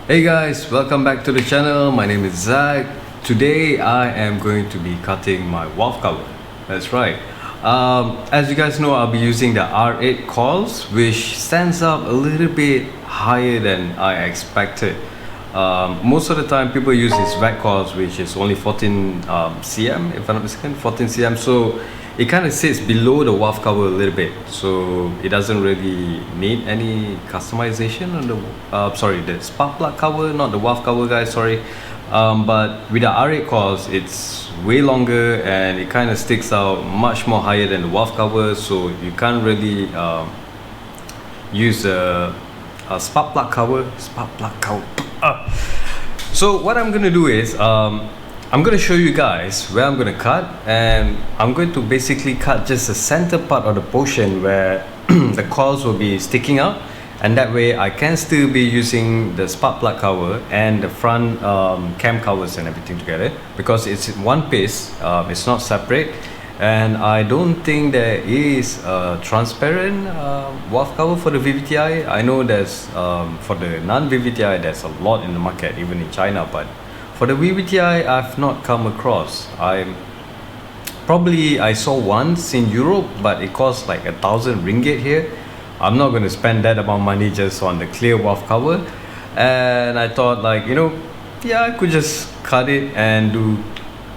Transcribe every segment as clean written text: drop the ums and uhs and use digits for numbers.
Hey guys, welcome back to the channel. My name is Zach. Today I am going to be cutting my valve cover. That's right. As you guys know, I'll be using the R8 Coils, which stands up a little bit higher than I expected. Most of the time people use this VAC coils, which is only 14 cm, if I'm not mistaken, 14 cm. So it kind of sits below the valve cover a little bit, so it doesn't really need any customization on the the spark plug cover, not the valve cover, guys, sorry. But with the R8 coils, it's way longer and it kind of sticks out much more higher than the valve cover, so you can't really use a spark plug cover. So what I'm gonna do is I'm going to show you guys where I'm going to cut, and I'm going to basically cut just the center part of the portion where the coils will be sticking out, and that way I can still be using the spark plug cover and the front cam covers and everything together, because it's in one piece, it's not separate. And I don't think there is a transparent valve cover for the VVTi. I know there's for the non-VVTi there's a lot in the market, even in China, but for the VVTi, I've not come across. I saw once in Europe, but it costs like 1,000 ringgit here. I'm not going to spend that amount of money just on the clear valve cover. And I thought, like, you know, yeah, I could just cut it and do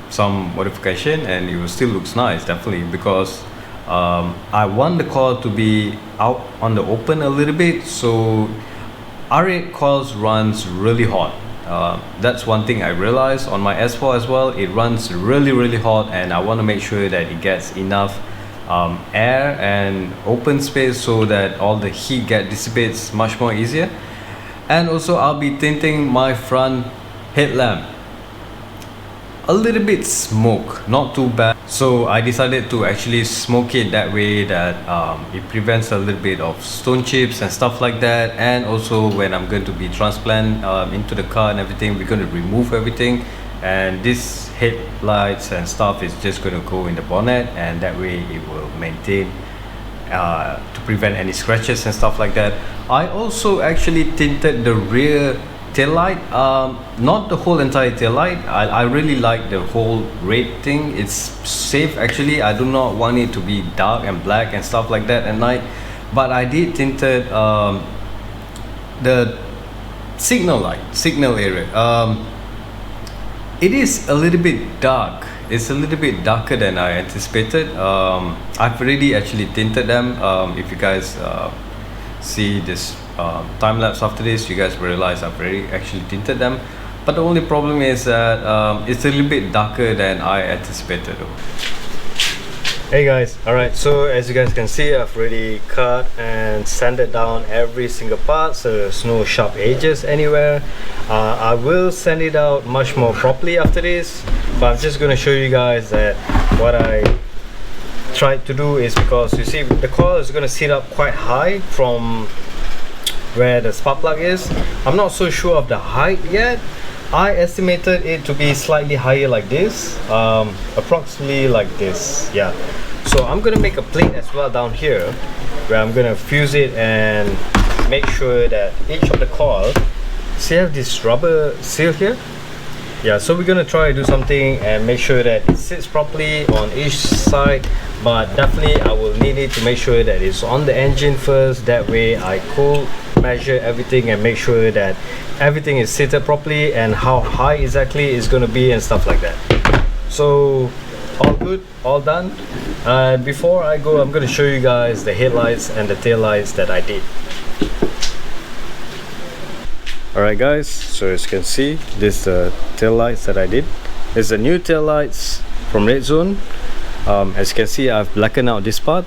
some modification and it will still looks nice, definitely, because I want the coil to be out on the open a little bit. So R8 coils runs really hot. That's one thing I realized on my S4 as well. It runs really hot, and I want to make sure that it gets enough air and open space so that all the heat dissipates much more easier. And also I'll be tinting my front headlamp a little bit smoke, not too bad. So I decided to actually smoke it that way that it prevents a little bit of stone chips and stuff like that. And also when I'm going to be transplant into the car and everything, we're going to remove everything, and this headlights and stuff is just going to go in the bonnet, and that way it will maintain to prevent any scratches and stuff like that. I also actually tinted the rear tail light, not the whole entire tail light. I really like the whole red thing. It's safe actually. I do not want it to be dark and black and stuff like that at night, but I did tinted the signal area. It is a little bit dark. It's a little bit darker than I anticipated. I've already actually tinted them. If you guys see this time lapse after this, you guys realize I've already actually tinted them. But the only problem is that it's a little bit darker than I anticipated. Hey guys, alright, so as you guys can see, I've already cut and sanded down every single part, so there's no sharp edges anywhere. I will sand it out much more properly after this, but I'm just going to show you guys that what I tried to do is, because you see the coil is going to sit up quite high from where the spark plug is. I'm not so sure of the height yet. I estimated it to be slightly higher like this, approximately like this, yeah. So I'm gonna make a plate as well down here where I'm gonna fuse it and make sure that each of the coil, see, I have this rubber seal here. Yeah, so we're gonna try to do something and make sure that it sits properly on each side, but definitely I will need it to make sure that it's on the engine first. That way I could measure everything and make sure that everything is seated properly and how high exactly it's going to be and stuff like that. So all good, all done. And before I go, I'm going to show you guys the headlights and the tail lights that I did. Alright guys, so as you can see, this is the tail lights that I did. It's the new tail lights from Red Zone. As you can see, I've blackened out this part.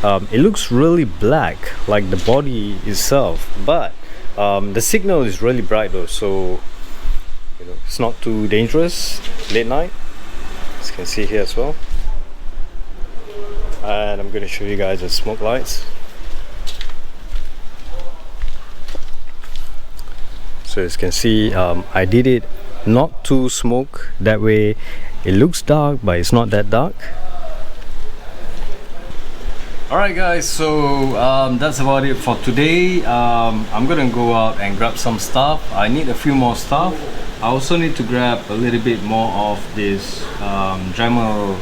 It looks really black like the body itself, but the signal is really bright though, so you know, it's not too dangerous late night, as you can see here as well. And I'm going to show you guys the smoke lights. So as you can see, I did it not too smoke, that way it looks dark but it's not that dark. Alright guys, so that's about it for today. I'm gonna go out and grab some stuff. I need a few more stuff. I also need to grab a little bit more of this dremel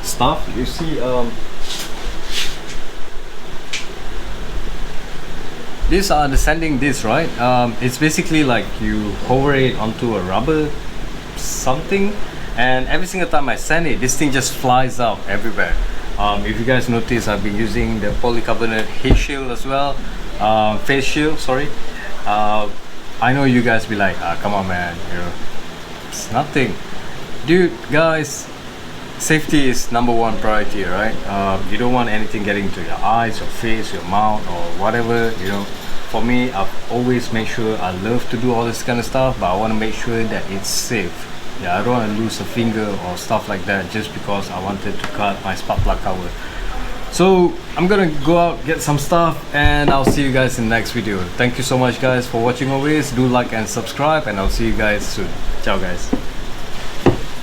stuff. You see, these are the sanding discs, right? It's basically like you hover it onto a rubber something, and every single time I sand it, this thing just flies out everywhere. If you guys notice, I've been using the polycarbonate heat shield as well, face shield, sorry. I know you guys be like, come on man, you know, it's nothing. Dude, guys, safety is #1 priority, right? You don't want anything getting to your eyes, your face, your mouth, or whatever, you know. For me, I've always made sure, I love to do all this kind of stuff, but I want to make sure that it's safe. Yeah, I don't want to lose a finger or stuff like that just because I wanted to cut my spark plug cover. So I'm gonna go out, get some stuff, and I'll see you guys in the next video. Thank you so much guys for watching always. Do like and subscribe, and I'll see you guys soon. Ciao guys.